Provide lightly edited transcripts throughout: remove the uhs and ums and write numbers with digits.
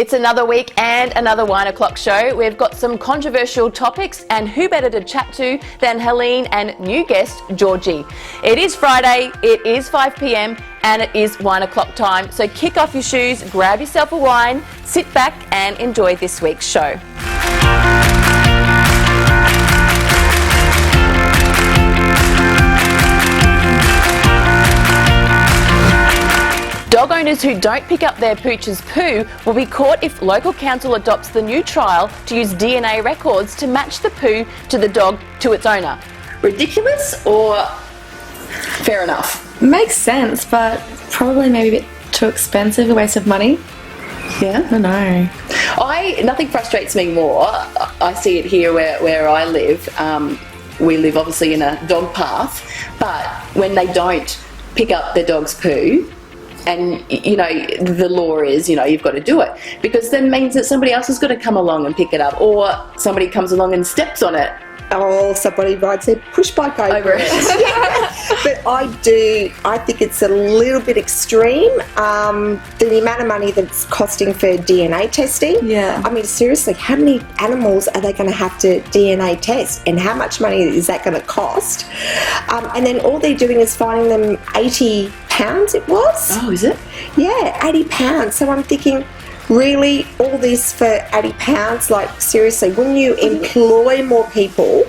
It's another week and another Wine O'Clock show. We've got some controversial topics, and who better to chat to than Helene and new guest Georgie. It is Friday, it is 5 p.m, and it is Wine O'Clock time. So kick off your shoes, grab yourself a wine, sit back and enjoy this week's show. Dog owners who don't pick up their pooch's poo will be caught if local council adopts the new trial to use DNA records to match the poo to the dog to its owner. Ridiculous or fair enough? Makes sense, but probably maybe a bit too expensive, a waste of money. Yeah? I don't know. Nothing frustrates me more. I see it here where I live. We live obviously in a dog path, but when they don't pick up their dog's poo, and you know the law is, you know, you've got to do it, because then means that somebody else is going to come along and pick it up, or somebody comes along and steps on it. Oh, somebody rides their push bike over it. But I think it's a little bit extreme. The amount of money that's costing for DNA testing. Yeah. I mean, seriously, how many animals are they going to have to DNA test, and how much money is that going to cost? And then all they're doing is finding them £80, it was. Oh, is it? Yeah, £80. So I'm thinking, really, all this for £80? Like, seriously, wouldn't you employ more people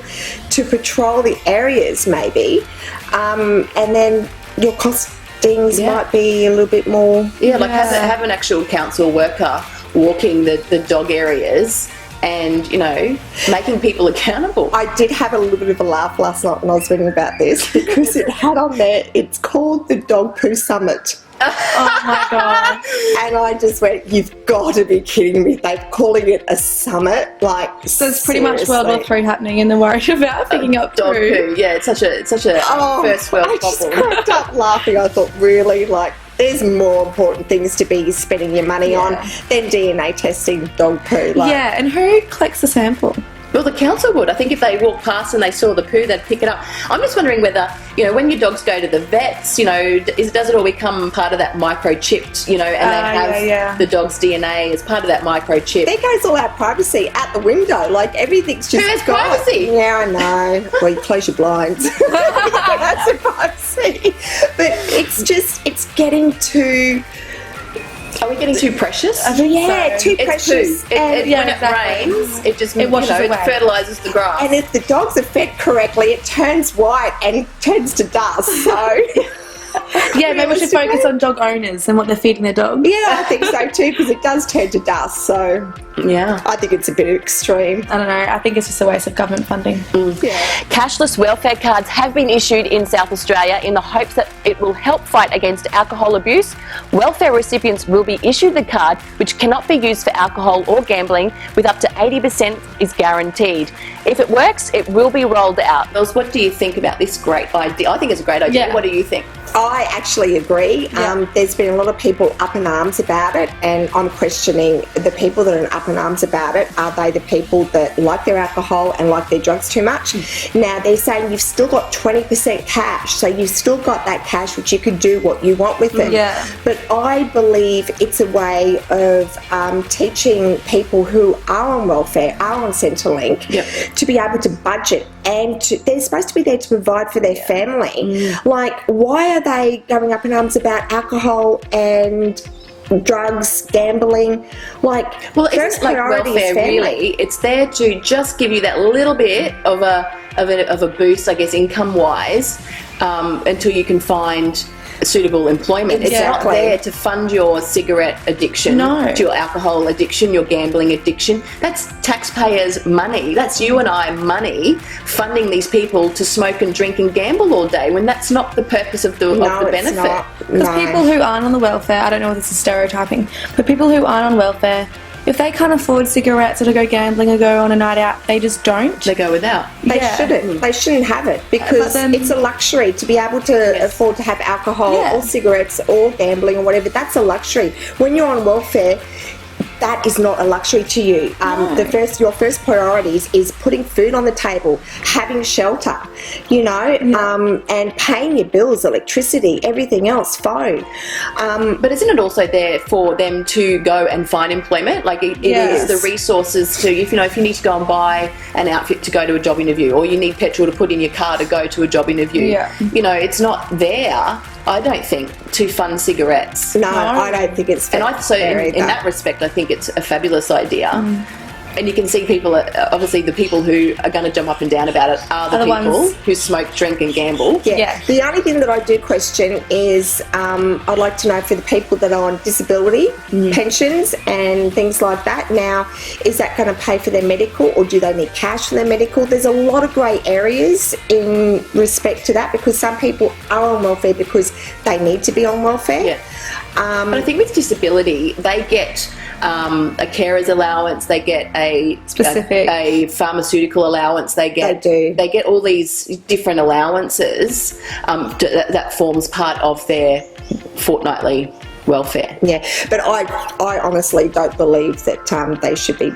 to patrol the areas maybe, and then your costings might be a little bit more. Yeah, like have an actual council worker walking the dog areas and, you know, making people accountable. I did have a little bit of a laugh last night when I was reading about this, because it had on there, it's called the Dog Poo Summit. Oh my god. And I just went, you've got to be kidding me. They're calling it a summit. Like, so it's pretty much World War III happening, and they're worried about picking up dog poo. Yeah, it's such a first world problem. I just cracked up laughing. I thought, really, like, there's more important things to be spending your money on than DNA testing dog poo. Like, yeah, and who collects the sample? Well, the council would. I think if they walked past and they saw the poo, they'd pick it up. I'm just wondering whether, you know, when your dogs go to the vets, you know, does it all become part of that microchipped, you know, and they have the dog's DNA as part of that microchip? There goes all our privacy out the window. Like, everything's just Who has privacy? Yeah, I know. Well, you close your blinds. That's the privacy. But it's getting too... Are we getting too precious? Yeah, too it's precious. Poo. When it rains, it just washes away. It fertilises the grass. And if the dogs are fed correctly, it turns white and turns to dust. So yeah, maybe we should focus on dog owners and what they're feeding their dogs. Yeah, I think so too, because it does turn to dust. So yeah, I think it's a bit extreme. I don't know. I think it's just a waste of government funding. Yeah. Cashless welfare cards have been issued in South Australia in the hopes that it will help fight against alcohol abuse. Welfare recipients will be issued the card, which cannot be used for alcohol or gambling, with up to 80% is guaranteed. If it works, it will be rolled out. Girls, what do you think about this great idea? I think it's a great idea. Yeah. What do you think? I actually agree. There's been a lot of people up in arms about it, and I'm questioning the people that are up in arms about it. Are they the people that like their alcohol and like their drugs too much? Now, they're saying you've still got 20% cash, so you've still got that cash which you could do what you want with it. Yeah. But I believe it's a way of teaching people who are on welfare, are on Centrelink, to be able to budget, and they're supposed to be there to provide for their family. Like, why are they going up in arms about alcohol and drugs, gambling? Like, well, isn't like welfare really? It's there to just give you that little bit of a boost, I guess, income wise, until you can find suitable employment. Exactly. It's not there to fund your cigarette addiction, your alcohol addiction, your gambling addiction. That's taxpayers' money. That's you and I money funding these people to smoke and drink and gamble all day, when that's not the purpose of the benefit. Because people who aren't on the welfare, I don't know if this is stereotyping, but people who aren't on welfare, if they can't afford cigarettes or to go gambling or go on a night out, they just don't. They go without. They shouldn't. They shouldn't have it, because it's a luxury to be able to afford to have alcohol or cigarettes or gambling or whatever. That's a luxury. When you're on welfare, that is not a luxury to you. Your first priorities is putting food on the table, having shelter, you know, and paying your bills, electricity, everything else, phone. But isn't it also there for them to go and find employment? Like it is the resources to, if you need to go and buy an outfit to go to a job interview, or you need petrol to put in your car to go to a job interview. You know, it's not there, I don't think, to fund cigarettes. No, I don't think it's fair. And in that respect, I think it's a fabulous idea. And you can see people, obviously the people who are going to jump up and down about it are the people who smoke, drink and gamble. The only thing that I do question is I'd like to know for the people that are on disability pensions and things like that. Now, is that going to pay for their medical, or do they need cash for their medical? There's a lot of grey areas in respect to that, because some people are on welfare because they need to be on welfare. But I think with disability, they get a carer's allowance, they get a pharmaceutical allowance, they get all these different allowances that forms part of their fortnightly welfare. But I honestly don't believe that they should be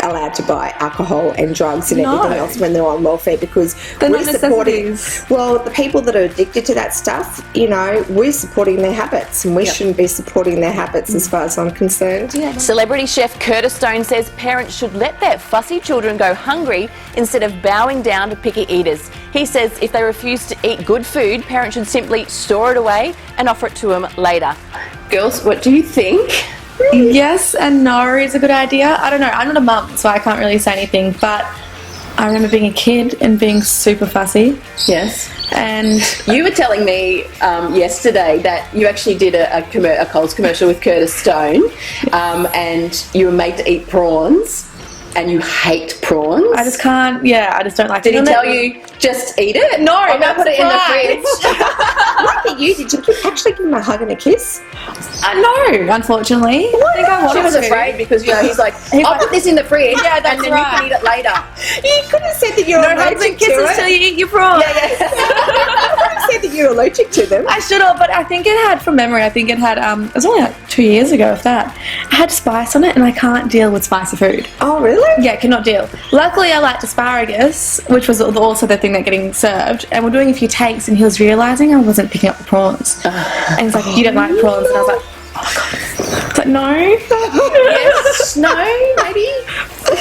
allowed to buy alcohol and drugs and everything else when they're on welfare, because we're supporting the people that are addicted to that stuff. You know, we're supporting their habits, and we shouldn't be supporting their habits as far as I'm concerned. Celebrity chef Curtis Stone says parents should let their fussy children go hungry instead of bowing down to picky eaters. He says if they refuse to eat good food, parents should simply store it away and offer it to them later. Girls, what do you think? Yes and no is a good idea. I don't know. I'm not a mum, so I can't really say anything. But I remember being a kid and being super fussy. Yes. And you were telling me yesterday that you actually did a Coles commercial with Curtis Stone, and you were made to eat prawns. And you hate prawns? I just can't, I just don't like it. Did he tell you, just eat it? No, I'm going to put it in the fridge. Look at you, did you actually give him a hug and a kiss? No, unfortunately. I think I wanted She was afraid because, he's like, I'll put this in the fridge and then you can eat it later. You could have said that you're allergic to it. No hugs and kisses till you eat your prawns. You could have said that you're allergic to them. I should have, but I think it had, from memory, it was only like 2 years ago, if that. It had spice on it, and I can't deal with spicy food. Oh, really? Yeah, cannot deal. Luckily, I liked asparagus, which was also the thing that getting served. And we're doing a few takes, and he was realising I wasn't picking up the prawns. And he's like, "You don't like prawns?" And I was like, "Oh my god!" It's like, "No." Yes, no, maybe.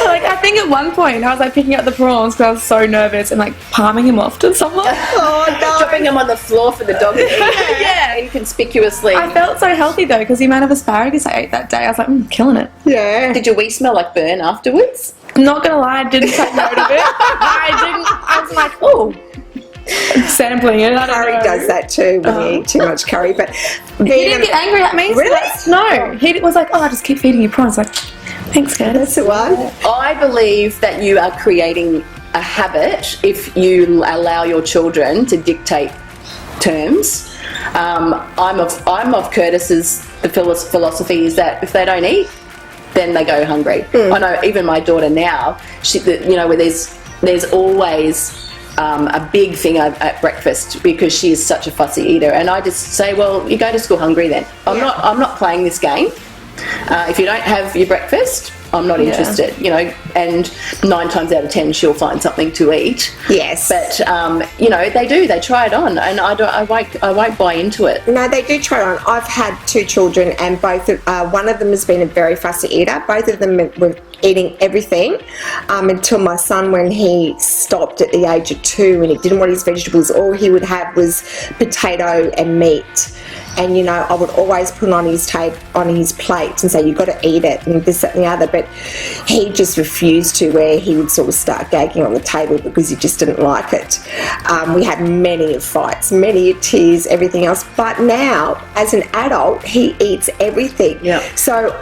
Like, I think at one point I was like picking up the prawns because I was so nervous and like palming him off to someone. Oh no! Dropping him on the floor for the dog to eat. Yeah, inconspicuously. I felt so healthy though, because the amount of asparagus I ate that day, I was like, killing it. Yeah. Did your wee smell like burn afterwards? Not gonna lie, I didn't take note of it. I didn't. I was like, oh, sampling it. Curry does that too when you eat too much curry. But he didn't get angry at me. Really? No, he was like, "Oh, I just keep feeding you prawns." Like, thanks, Curtis. That's the one. I believe that you are creating a habit if you allow your children to dictate terms. I'm of Curtis's philosophy is that if they don't eat, then they go hungry. I know even my daughter now, where there's always a big thing at breakfast because she is such a fussy eater, and I just say, well, you go to school hungry then. I'm not playing this game. If you don't have your breakfast, I'm not interested, and 9 times out of 10 she'll find something to eat. Yes. But, they try it on, and I won't buy into it. No, they do try it on. I've had 2 children, and one of them has been a very fussy eater. Both of them were eating everything until my son, when he stopped at the age of 2 and he didn't want his vegetables, all he would have was potato and meat. And I would always put it on his plate and say, "You've got to eat it," and this, that, and the other. But he just refused to, where he would sort of start gagging on the table because he just didn't like it. We had many fights, many tears, everything else. But now, as an adult, he eats everything. Yeah. So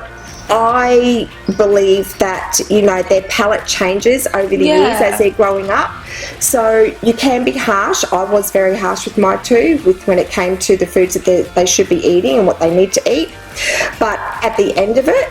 I believe that, their palate changes over the years as they're growing up. So you can be harsh. I was very harsh with my 2 when it came to the foods that they should be eating and what they need to eat. But at the end of it,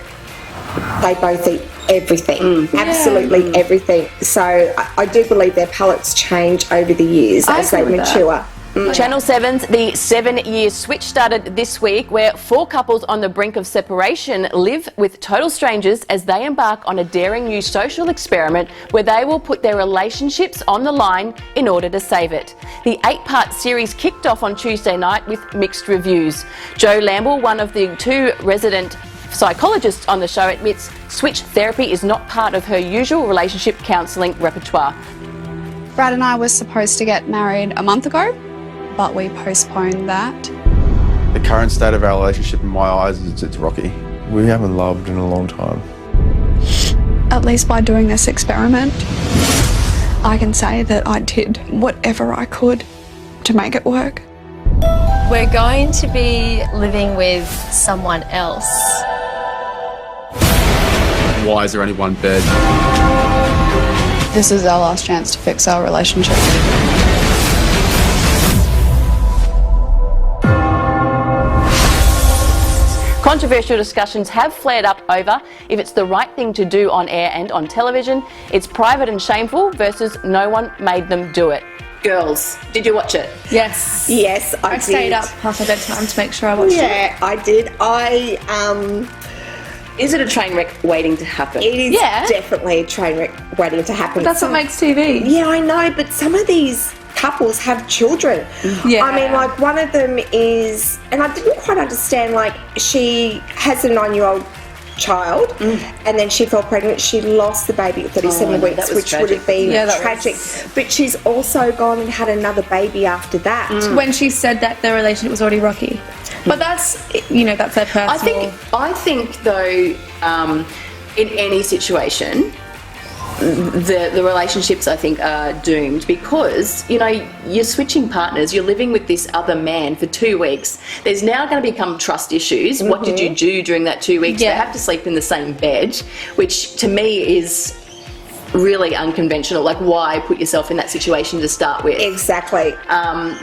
they both eat everything, absolutely everything. So I do believe their palates change over the years as they mature. Channel 7's The 7-Year Switch started this week, where 4 couples on the brink of separation live with total strangers as they embark on a daring new social experiment where they will put their relationships on the line in order to save it. The 8-part series kicked off on Tuesday night with mixed reviews. Joe Lamble, one of the 2 resident psychologists on the show, admits switch therapy is not part of her usual relationship counselling repertoire. Brad and I were supposed to get married a month ago, but we postponed that. The current state of our relationship, in my eyes, it's rocky. We haven't loved in a long time. At least by doing this experiment, I can say that I did whatever I could to make it work. We're going to be living with someone else. Why is there only one bed? This is our last chance to fix our relationship. Controversial discussions have flared up over if it's the right thing to do on air and on television. It's private and shameful versus no one made them do it. Girls, did you watch it? Yes. Yes, I did. stayed up past my bedtime to make sure I watched it. Yeah, I did. Is it a train wreck waiting to happen? It is definitely a train wreck waiting to happen. That's what makes TV. Yeah, I know, but some of these couples have children. Yeah. I mean, like, one of them is, and I didn't quite understand, like, she has a 9-year-old child, and then she fell pregnant. She lost the baby at 37 weeks, which would have been tragic. But she's also gone and had another baby after that. When she said that the relationship was already rocky. But that's, that's their personal... I think though, in any situation, the relationships, I think, are doomed because, you're switching partners, you're living with this other man for 2 weeks. There's now going to become trust issues. What did you do during that 2 weeks? Yeah. They have to sleep in the same bed, which to me is really unconventional. Like, why put yourself in that situation to start with? Exactly.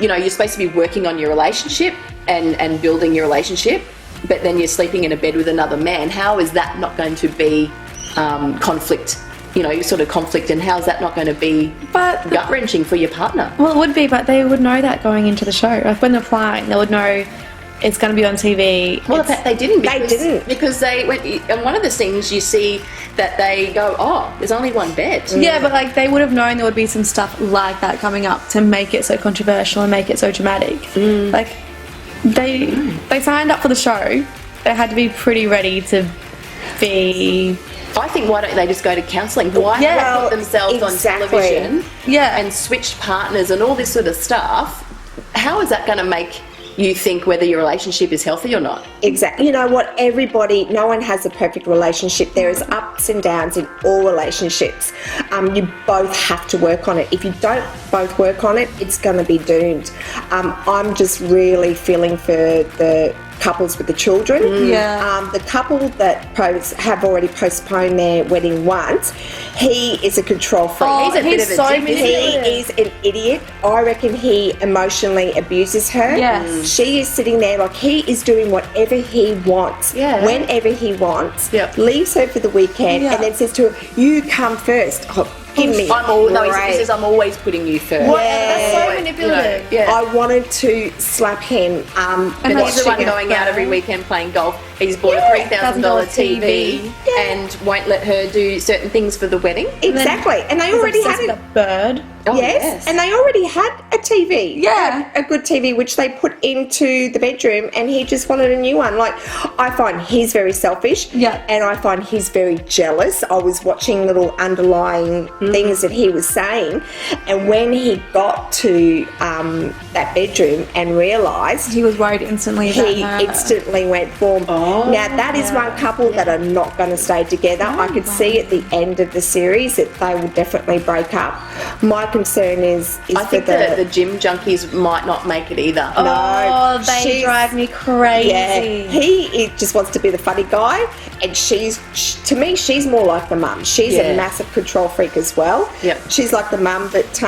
You're supposed to be working on your relationship and building your relationship, but then you're sleeping in a bed with another man. How is that not going to be conflict? Sort of conflict, and how's that not going to be gut-wrenching for your partner? Well, it would be, but they would know that going into the show. Like, when they're applying, they would know it's going to be on TV. Well, in fact, they didn't. Because they went, and one of the scenes you see that they go, oh, there's only one bed. Yeah, but like they would have known there would be some stuff like that coming up to make it so controversial and make it so dramatic. Like, they signed up for the show. They had to be pretty ready to be... I think, why don't they just go to counselling? Why put themselves on television and switch partners and all this sort of stuff? How is that going to make you think whether your relationship is healthy or not? Exactly. You know what? No one has a perfect relationship. There is ups and downs in all relationships. You both have to work on it. If you don't both work on it, it's going to be doomed. I'm just really feeling for the couples with the children. The couple that have already postponed their wedding once, he is a control freak. Oh, he's so manipulative. He is an idiot. I reckon he emotionally abuses her. Yes. She is sitting there like he is doing whatever he wants, whenever he wants, leaves her for the weekend, and then says to her, you come first. Oh, give me he says, I'm always putting you first. That's so manipulative. I wanted to slap him. And he's the one going out every weekend playing golf. He's bought a $3,000 TV and won't let her do certain things for the wedding. Exactly. And they already had a bird. Yes, and they already had a TV. Yeah. A good TV, which they put into the bedroom, and he just wanted a new one. Like, I find he's very selfish. Yeah. And I find he's very jealous. I was watching little underlying things that he was saying, and when he got to that bedroom and realised... He was worried instantly about He her. instantly went boom. Now, that is one couple that are not going to stay together. I could see at the end of the series that they will definitely break up. My concern is I think the gym junkies might not make it either. Oh, they drive me crazy. Yeah, he just wants to be the funny guy, and to me, she's more like the mum. She's a massive control freak as well. Yep. She's like the mum, but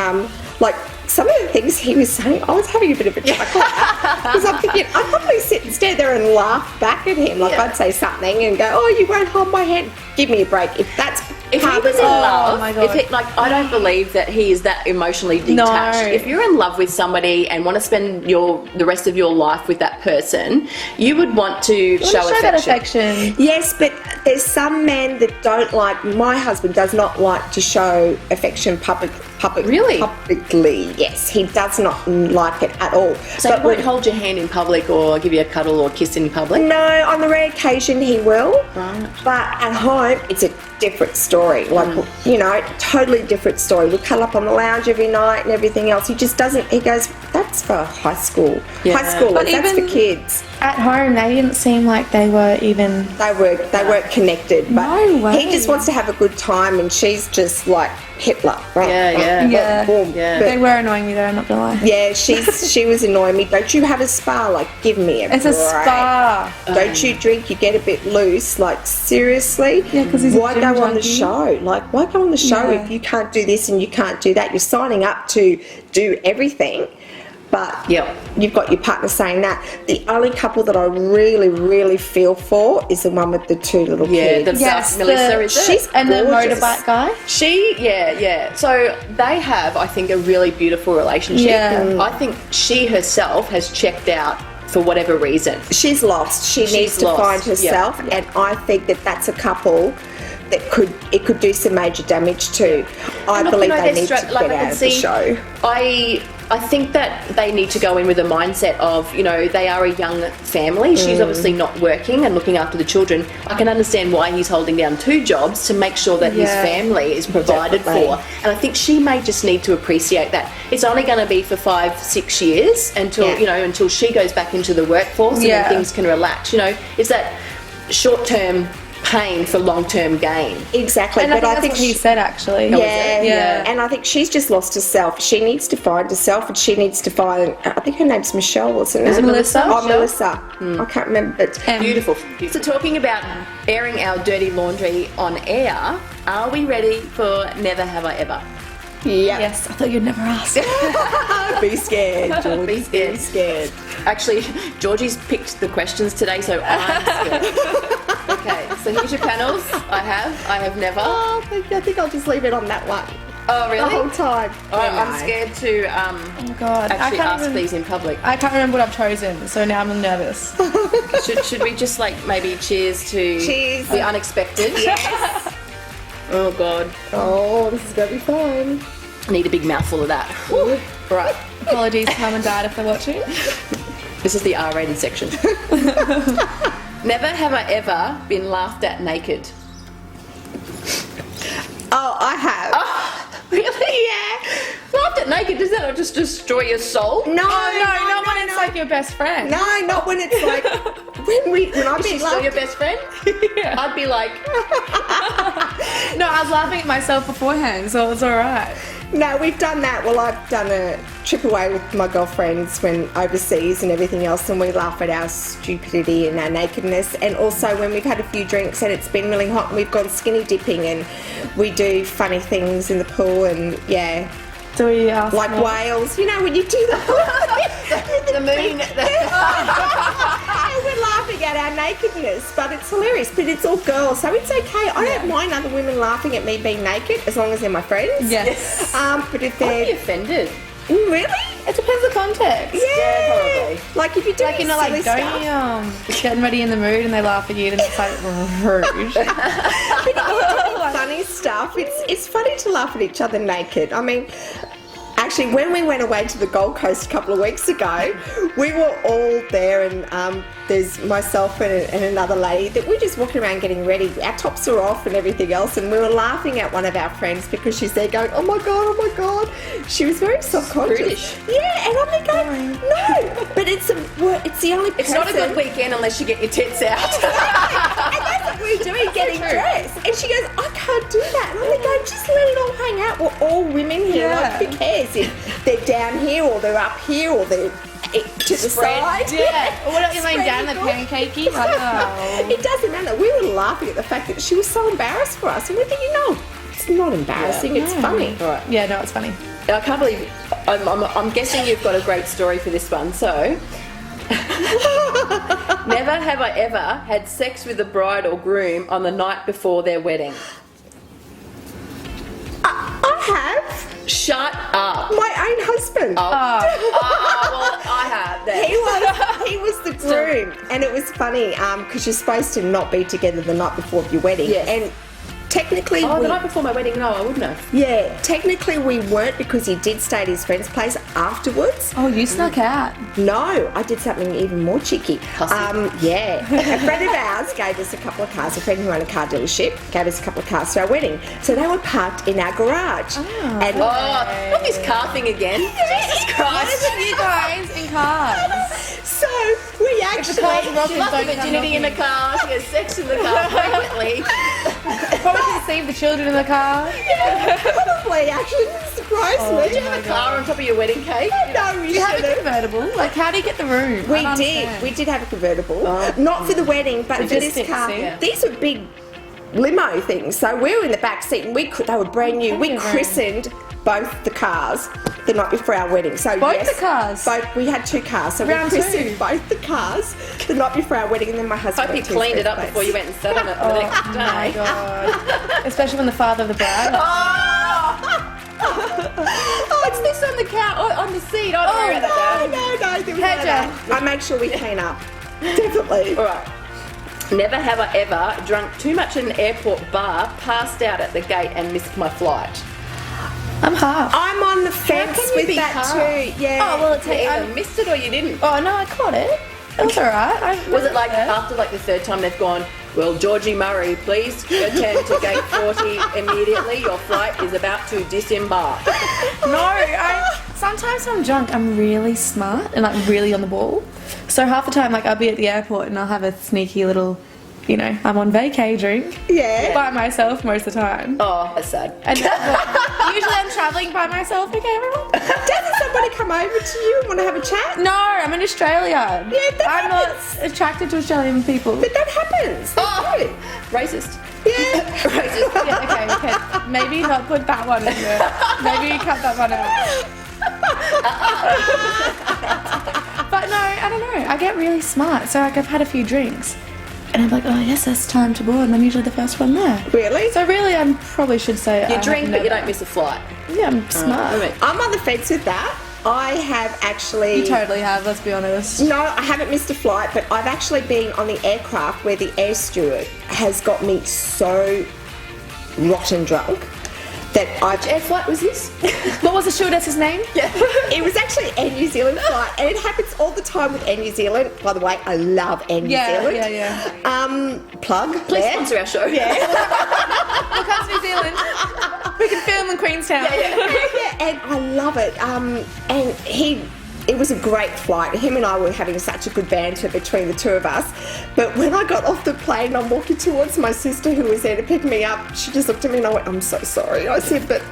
like some of the things he was saying, I was having a bit of a chuckle because I'm thinking I'd probably sit and stare there and laugh back at him. Like I'd say something and go, "Oh, you won't hold my hand. Give me a break." If that's If he was in love, if he, like, I don't believe that he is that emotionally detached. No. If you're in love with somebody and want to spend the rest of your life with that person, you would want to show that affection. affection. Yes, but there's some men that don't like. My husband does not like to show affection Really? publicly. Yes, he does not like it at all. So he won't hold your hand in public or give you a cuddle or kiss in public? No, on the rare occasion he will. Right. But at home, it's a different story. Like, you know, totally different story. We cuddle up on the lounge every night and everything else. He just doesn't, he goes, that's for high school. Yeah. High schoolers, But that's for even kids. At home, they didn't seem like they were even. They weren't connected. But No way. he just wants to have a good time and she's just like Hitler. Right? Yeah. Boom. Yeah. But They were annoying me though, I'm not gonna lie. yeah, she was annoying me. Don't you have a spa? Like, give me a It's a break. spa. Don't you drink? You get a bit loose. Like, seriously? Yeah, 'cause he's a why gym go on the junkie. show? Like, why go on the show Yeah. if you can't do this and you can't do that? You're signing up to do everything, but Yep. you've got your partner saying that. The only couple that I really, really feel for is the one with the two little Yeah, kids. the Melissa, is it? She's And the gorgeous. motorbike guy. Yeah. So they have, I think, a really beautiful relationship. Yeah. I think she herself has checked out for whatever reason. She's lost. She needs to lost. find herself, Yeah. and I think that that's a couple that could do some major damage to. I believe they need to get out of the show. I think that they need to go in with a mindset of, you know, they are a young family. She's obviously not working and looking after the children. I can understand why he's holding down 2 jobs to make sure that his Yeah. family is provided Definitely. for. And I think she may just need to appreciate that. It's only going to be for 5-6 years until, you know, until she goes back into the workforce and Yeah. then things can relax. You know, it's that short-term pain for long-term gain. Exactly, And but I I think think that's what he said actually. Yeah, and I think she's just lost herself. She needs to find herself, and she needs to find. I think her name's Michelle, wasn't it? Is it Melissa? Oh, Michelle? Melissa. I can't remember, but Beautiful. So talking about airing our dirty laundry on air, are we ready for Never Have I Ever? yeah. Yes, I thought you'd never ask. Be scared, George. Be scared. Be scared. Actually, Georgie's picked the questions today, so I'm scared. Okay, so here's your panels. I have never. Oh, I think I'll just leave it on that one Oh, the really? whole time. I'm scared to Oh God, actually ask these in public. I can't remember what I've chosen, so now I'm nervous. Should we just like maybe cheers to Cheers. the unexpected? Yes. Oh God, Oh, this is gonna be fun. I need a big mouthful of that. Right, Apologies to mum and dad if they're watching. this is the R-rated section. Never have I ever been laughed at naked. Oh, I have. Really? Yeah. Laughed at naked, does that not just destroy your soul? No, not when it's like your best friend. No, not when it's like when I'm Is she being still your laughed. best friend? Yeah. I'd be like, No, I was laughing at myself beforehand, so it was alright. No, we've done that. Well, I've done a trip away with my girlfriends when overseas and everything else, and we laugh at our stupidity and our nakedness. And also when we've had a few drinks and it's been really hot and we've gone skinny dipping and we do funny things in the pool and yeah, Do we ask like more? whales. You know when you do that. the moon. And we're laughing at our nakedness, but it's hilarious. But it's all girls, so it's okay. I don't mind other women laughing at me being naked as long as they're my friends. Yes. But if I'd be they're offended. really, It depends on context. yeah, probably. like if you're doing Like, you know, like, silly don't stuff. you, getting ready in the mood and they laugh at you and it's like, rude. Funny stuff. It's funny to laugh at each other naked. I mean, actually, when we went away to the Gold Coast a couple of weeks ago, we were all there, and there's myself and another lady that we're just walking around getting ready. Our tops are off and everything else, and we were laughing at one of our friends because she's there going, "Oh my god, oh my god." She was very self-conscious. British. Yeah, and I'm there going, "No," but it's the only. It's not a good person- weekend unless you get your tits out. And that's what we're doing, getting dressed. And she goes, "I can't do that." And I'm like, "Going, just let it all hang out. We're all women here. Yeah. Like, who cares if they're down here or they're up here or they're to the side?" Yeah. What are you laying down the Spread pancakey? Like, oh. It doesn't matter. We were laughing at the fact that she was so embarrassed for us, and we're thinking, no, it's not embarrassing. It's funny. Right. Yeah, no, it's funny. I can't believe. I'm guessing you've got a great story for this one. So, never have I ever had sex with the bride or groom on the night before their wedding. have. Shut up. My own husband. Well, I have. Then. He was the groom, and it was funny because you're supposed to not be together the night before your wedding. Yes. And technically, the night before my wedding, no, I wouldn't have. Yeah, technically we weren't because he did stay at his friend's place afterwards. Oh, you snuck out. No, I did something even more cheeky. Yeah, a friend of ours gave us a couple of cars. A friend who owned a car dealership gave us a couple of cars to our wedding. So they were parked in our garage. And not this car thing again. Jesus Christ. What is you guys in cars? so we actually She lost her virginity in the car. She has sex in the car frequently. Probably conceived the children in the car. probably actually didn't surprise me. Did you have a car on top of your wedding cake? No, we You have a shouldn't. convertible? Like, how do you get the room? We did. We did have a convertible. Not for the wedding, but for this Logistics, car. yeah. These were big limo things. So we were in the back seat, and they were brand new. We christened both the cars the night before our wedding. So Both yes, the cars? Both. We had two cars. So Round we two? christened both the cars the night before our wedding, and then my husband Hope you went to his cleaned it up birthplace. before you went and sat on it the next Oh day. my god. Especially when the father of the bride. Oh, it's this on the couch, on the seat. I don't worry about that. No, there was none of Hedger. that. I make sure we clean up. Definitely. All right. Never have I ever drunk too much at an airport bar, passed out at the gate, and missed my flight. I'm half. I'm on the fence can you with be that half? too. Yeah. Oh, well, it's You either missed it or you didn't. Oh, no, I caught it. It was alright. Was it like after like the third time they've gone, well, Georgie Murray, please attend to gate 40 immediately. Your flight is about to disembark. No, sometimes when I'm drunk, I'm really smart and like really on the ball. So half the time, like I'll be at the airport and I'll have a sneaky little, I'm on vacay drink. Yeah. By myself most of the time. Oh, that's sad. And usually I'm travelling by myself. Okay, everyone. Doesn't somebody come over to you and want to have a chat? No, I'm in Australia. Yeah, that I'm happens. not attracted to Australian people. But that happens. Oh, racist. Yeah. Racist. Yeah, okay. Maybe not put that one in there. Maybe cut that one out. But no, I don't know. I get really smart. So like I've had a few drinks. And I'm like, oh yes, it's time to board. And I'm usually the first one there. Really? So really, I probably should say You drink, but you don't miss a flight. Yeah, I'm smart. I'm on the fence with that. I have actually... You totally have, let's be honest. No, I haven't missed a flight, but I've actually been on the aircraft where the air steward has got me so rotten drunk that Which air flight was this? What was the stewardess's name? Yeah. It was actually Air New Zealand flight, and it happens all the time with Air New Zealand. By the way, I love Air New Zealand. Yeah. Plug. Please there. sponsor our show. Yeah. Look us, New Zealand. We can film in Queenstown. Yeah, and I love it. And it was a great flight. Him and I were having such a good banter between the two of us. But when I got off the plane, I'm walking towards my sister who was there to pick me up. She just looked at me and I went, I'm so sorry. I said, but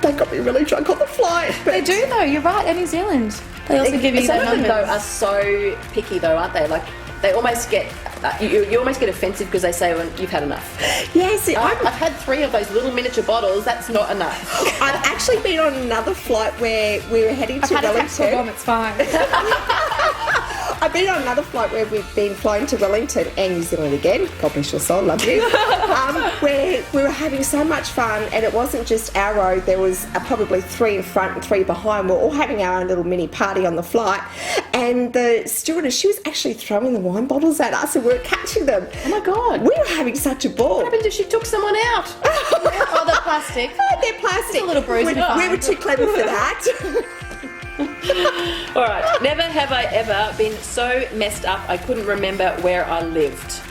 they got me really drunk on the flight. But They do though, you're right, at New Zealand. They also give you Some their of them numbers. though are so picky though, aren't they? Like they almost get you almost get offensive because they say, well, you've had enough. yes, I've had 3 of those little miniature bottles. That's not enough. I've actually been on another flight where we were heading to I've had a tactical bomb, Wellington. it's fine. I've been on another flight where we've been flying to Wellington and New Zealand again. God bless your soul, love you. Where we were having so much fun, and it wasn't just our row. There was probably 3 in front and 3 behind. We're all having our own little mini party on the flight, and the stewardess, she was actually throwing the wine bottles at us, and we were catching them. Oh my god. We were having such a ball. What happened if she took someone out? Oh, the plastic. They're plastic. It's a little bruising We were too clever for that. All right. Never have I ever been so messed up I couldn't remember where I lived.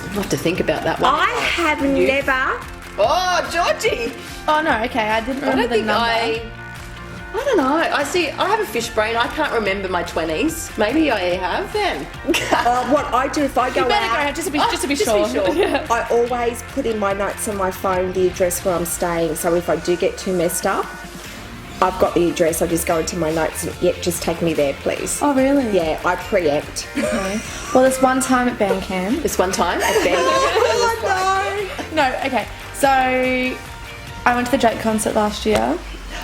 I'll have to think about that one. I have never. Oh, Georgie. Oh no, okay, I didn't I remember don't the think number. I don't know. I have a fish brain. I can't remember my 20s. Maybe I have then. What I do if I go You better out, go just to be sure. I always put in my notes on my phone the address where I'm staying. So if I do get too messed up, I've got the address. I just go into my notes and just take me there, please. Oh really? Yeah, I preempt. Okay. Well, this one time at band camp. This one time at band. No, okay. So I went to the Drake concert last year.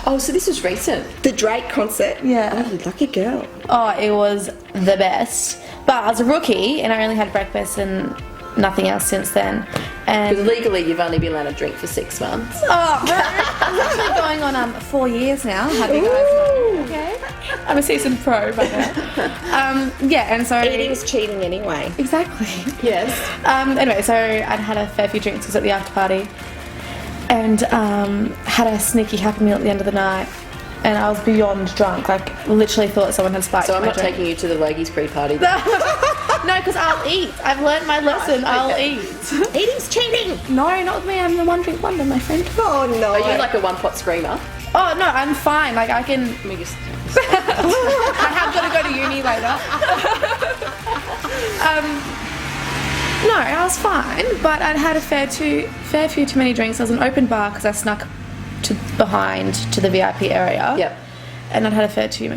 Oh, so this was recent. The Drake concert. Yeah. Oh, lucky girl. Oh, it was the best. But I was a rookie and I only had breakfast and nothing else since then. And Because legally, you've only been allowed to drink for 6 months. oh, no, I'm actually going on 4 years now. Have you guys know? Okay, I'm a seasoned pro by now. Yeah, and so Eating's cheating anyway. exactly. Yes. Anyway, so I'd had a fair few drinks, was at the after party, and had a sneaky Happy Meal at the end of the night, and I was beyond drunk. Like, literally thought someone had spiked So I'm my not drink. taking you to the Logies pre-party. No, because I'll eat. I've learned my lesson. I'll eat. Eating's cheating. No, not with me. I'm the one drink wonder, my friend. Oh no. Are you like a one-pot screamer? Oh no, I'm fine. Like I can. Let me just... I have got to go to uni later. No, I was fine, but I'd had a fair few too many drinks. There was an open bar because I snuck behind to the VIP area. Yep. And I'd had a fair few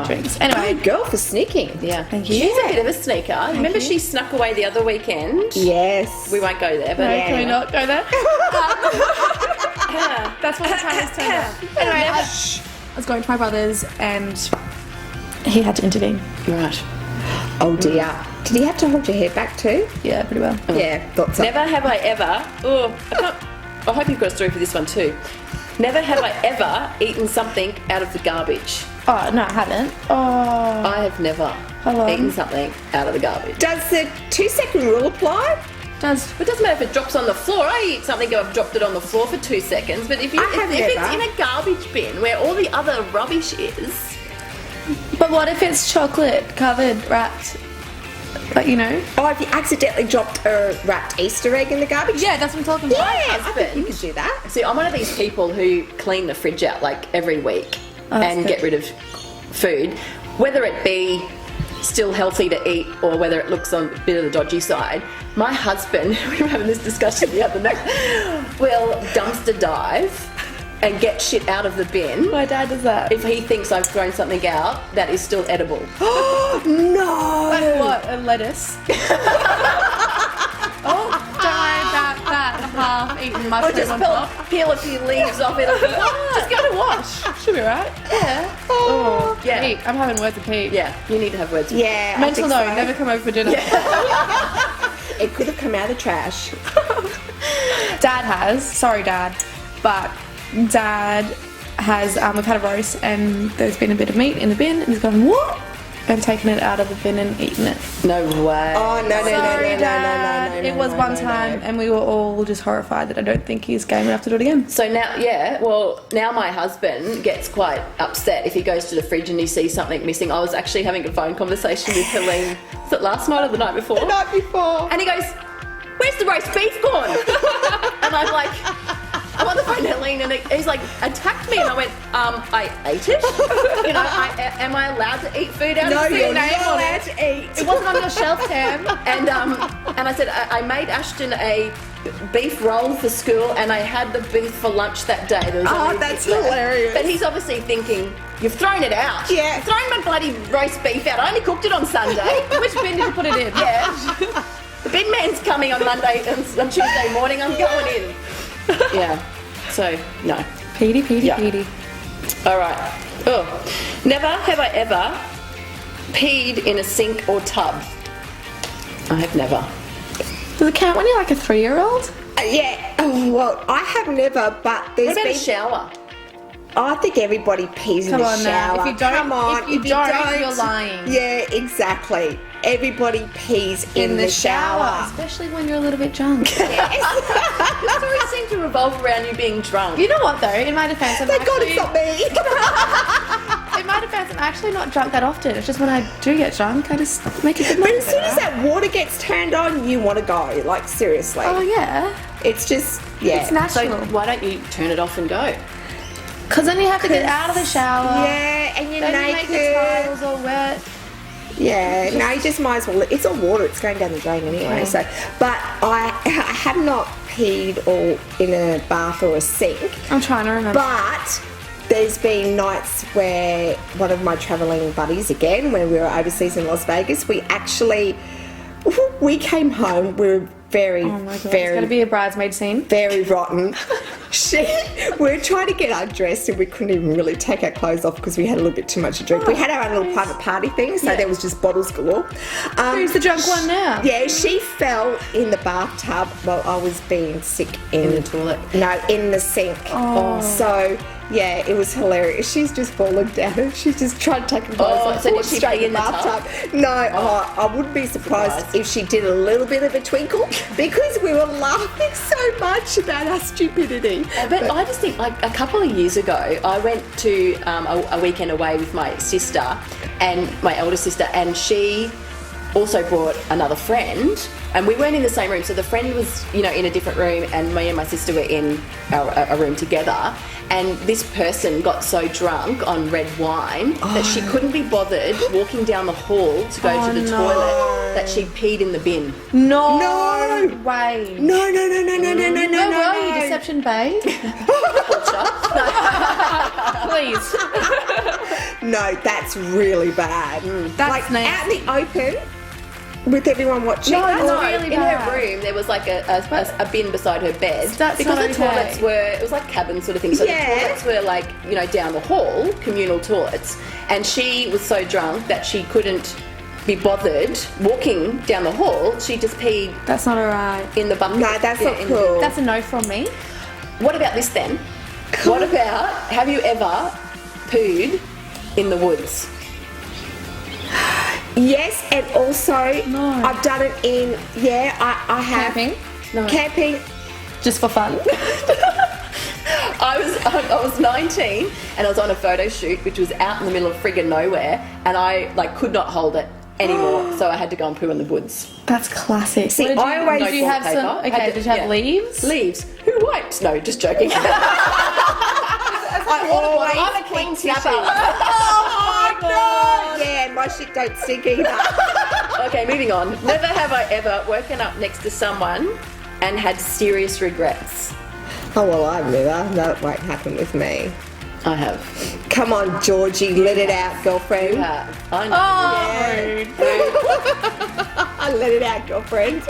drinks. Anyway, Good girl for sneaking. Yeah. Thank you. She's a bit of a sneaker. Remember she snuck away the other weekend? Yes. We won't go there, but... no, can we not go there? That's what the time has turned out. Anyway, I was going to my brother's and he had to intervene. Right. Oh dear. Did he have to hold your hair back too? Yeah, pretty well. Yeah, thought so. Never have I ever... I hope you've got a story for this one too. Never have I ever eaten something out of the garbage. Oh, no, I haven't. Oh. I have never Hello. eaten something out of the garbage. Does the 2-second rule apply? It doesn't matter if it drops on the floor. I eat something, I've dropped it on the floor for 2 seconds. But if it's in a garbage bin where all the other rubbish is... But what if it's chocolate covered, wrapped? Like, you know? Oh, if you accidentally dropped a wrapped Easter egg in the garbage? Yeah, that's what I'm talking about. Yeah, I think you could do that. See, I'm one of these people who clean the fridge out like every week that's and good. get rid of food, whether it be still healthy to eat or whether it looks on a bit of the dodgy side. My husband, we were having this discussion the other night, will dumpster dive and get shit out of the bin My dad does that. if he thinks I've thrown something out that is still edible. No! Like what? A lettuce? Oh, don't worry about that half-eaten Or mushroom just on top. peel a few leaves off it. Just go to wash. Should be right. Yeah. Oh, Yeah. Pete. I'm having words with Pete. Yeah, you need to have words with Yeah, I Mental think note, so. never come over for dinner. It could have come out of the trash. Dad has. Sorry, Dad. But Dad has, we've had a roast and there's been a bit of meat in the bin and he's gone, what? And taken it out of the bin and eaten it. No way. Oh, no, Sorry, no. Dad. It was one time and we were all just horrified that I don't think he's game enough to do it again. So now my husband gets quite upset if he goes to the fridge and he sees something missing. I was actually having a phone conversation with Helene, was it last night or the night before? The night before. And he goes, where's the roast beef gone? And I'm like, I'm on the phone to Helene and he's like, attacked me. And I went, I ate it. You know, am I allowed to eat food out No, of the you're food? not allowed to eat. It wasn't on your shelf, Tam. And I said, I made Ashton a beef roll for school and I had the beef for lunch that day. There was only that's beef left. hilarious. But he's obviously thinking, you've thrown it out. Yeah. You've thrown my bloody roast beef out. I only cooked it on Sunday. Which bin did you put it in? Yeah. The bin man's coming on Monday and on Tuesday morning. I'm going in. Yeah. So, no. Petey. Yeah. All right. Oh. Never have I ever peed in a sink or tub. I have never. Does it count when you're like a 3-year-old? Yeah. Oh, well, I have never, but there's What about been... a shower? I think everybody pees Come in the on now. shower. If you don't- Come on. if you don't, you're lying. Yeah, exactly. Everybody pees in the shower. Especially when you're a little bit drunk. The stories seem to revolve around you being drunk. You know what though? In my defense, I'm Thank God actually, it's not me. in my defense, I'm actually not drunk that often. It's just when I do get drunk, I just make a good But night as of soon it, as right? that water gets turned on, you want to go. Like, seriously. Oh yeah, It's just, yeah. it's natural. So why don't you turn it off and go? Because then you have to get out of the shower. Yeah, and you're Then you make your naked. tiles all wet. Yeah, no, you just might as well. It's all water. It's going down the drain anyway. So, but I have not peed or in a bath or a sink. I'm trying to remember. But there's been nights where one of my travelling buddies, again, when we were overseas in Las Vegas, we came home. We were very, Oh my God, it's very, going to be a bridesmaid scene. very rotten. We're trying to get undressed and we couldn't even really take our clothes off because we had a little bit too much to drink. We had our own little private party thing, so there was just bottles galore. Who's the drunk one now? Yeah, she fell in the bathtub while I was being sick in the toilet? No, in the sink. Oh. So, yeah, it was hilarious. She's just fallen down and she's just trying to take her clothes off. so did she straight pee in the bathtub. No, I wouldn't be surprised if she did a little bit of a twinkle because we were laughing so much about our stupidity. But I just think, like, a couple of years ago, I went to a weekend away with my sister and my elder sister, and she also brought another friend, and we weren't in the same room, so the friend was, you know, in a different room, and me and my sister were in a room together, and this person got so drunk on red wine that she couldn't be bothered walking down the hall to go to the toilet, that she peed in the bin. No way. No. Where were you, Deception Bay? Please. No, that's really bad. That's like nasty. out in the open with everyone watching. No, really in bad. her room there was like a bin beside her bed. That's because not the okay. toilets were, it was like cabin sort of thing. So Yeah. the toilets were like, you know, down the hall, communal toilets. And she was so drunk that she couldn't be bothered walking down the hall. She just peed That's not alright. in the bucket. No, that's not in the bin. cool. That's a no from me. What about this then? What about, have you ever pooed in the woods? Yes, and also No. I've done it in, I have. Camping? No. Camping. Just for fun. I was 19 and I was on a photo shoot which was out in the middle of friggin' nowhere, and I like could not hold it anymore, so I had to go and poo in the woods. That's classic. See, What I always- did you have paper. some? Had Okay, to- did you have yeah. leaves? Leaves? Who wiped? No, just joking. I always I'm a clean keep snapper. Oh no! Yeah, my shit don't stink either. Okay, moving on. Never have I ever woken up next to someone and had serious regrets. Oh well, I've never. No, it won't happen with me. I have. Come on, Georgie, let it out, girlfriend. Yeah, I know. I let it out, girlfriend.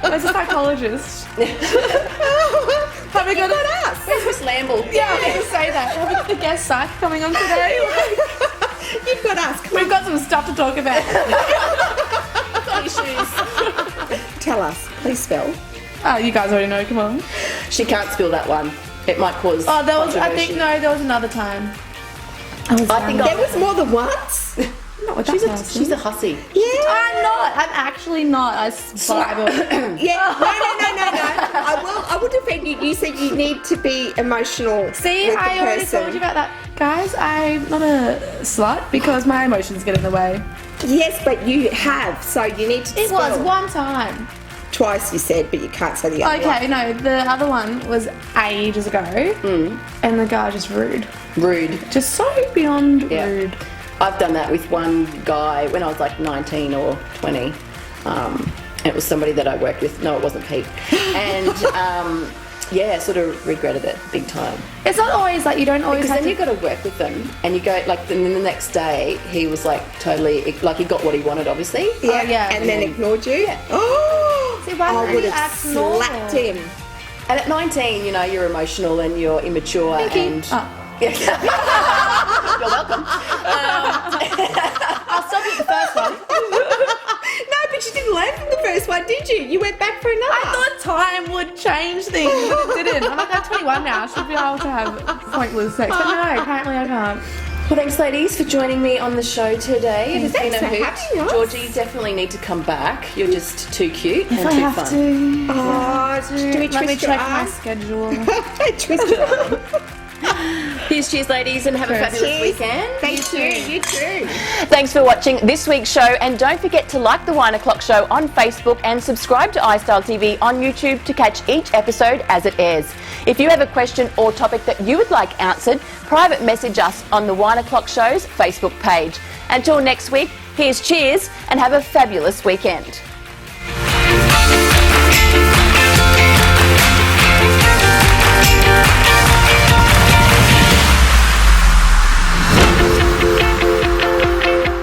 As a psychologist. Have we got us? Where's Miss Lamble? Yeah, I was going to say that. Have we got the guest psych coming on today? You've got us. Come We've got some stuff to talk about. Tell us. Please spell. Oh, you guys already know. Come on. She can't spill that one. It might cause Oh, there was. I controversy. think no. There was another time. I think There was more than once. not with she's that a, person. she's a hussy. Yeah. I'm not. I'm actually not. I survival. Yeah. No. I will defend you. You said you need to be emotional. See, with the I already person. told you about that, guys. I'm not a slut because my emotions get in the way. Yes, but you have, so you need to. It was spell. one time. Twice you said, but you can't say the other one. Okay, no, the other one was ages ago, and the guy just rude. Rude. Just so beyond Yeah. rude. I've done that with one guy when I was like 19 or 20. It was somebody that I worked with. No, it wasn't Pete. And yeah, sort of regretted it big time. It's not always like you don't always Because have then to. you've got to work with them, and you go like. Then the next day, he was like totally like he got what he wanted, obviously. Yeah, yeah. and then ignored you. Oh, See, why I can't would he have act normal? slapped him. And at 19, you know, you're emotional and you're immature, and Oh. you're welcome. I'll stop you at the first one. No, but you didn't learn from the first one, did you? You went back for another. I thought time would change things, but it didn't. I'm like, I'm 21 now. I should be able to have pointless sex. But no, apparently I can't. Well, thanks, ladies, for joining me on the show today. It has been Thanks a for hoot. having us. Georgie, you definitely need to come back. You're just too cute and If I too have fun. to. Oh, do we Let me twist your check my arm? schedule. Twist your arm. Here's cheers, ladies, and have a fabulous Cheers. weekend. Thank you. You too. Thanks for watching this week's show, and don't forget to like the Wine O'Clock Show on Facebook and subscribe to iStyle TV on YouTube to catch each episode as it airs. If you have a question or topic that you would like answered, private message us on the Wine O'Clock Show's Facebook page. Until next week, here's cheers and have a fabulous weekend.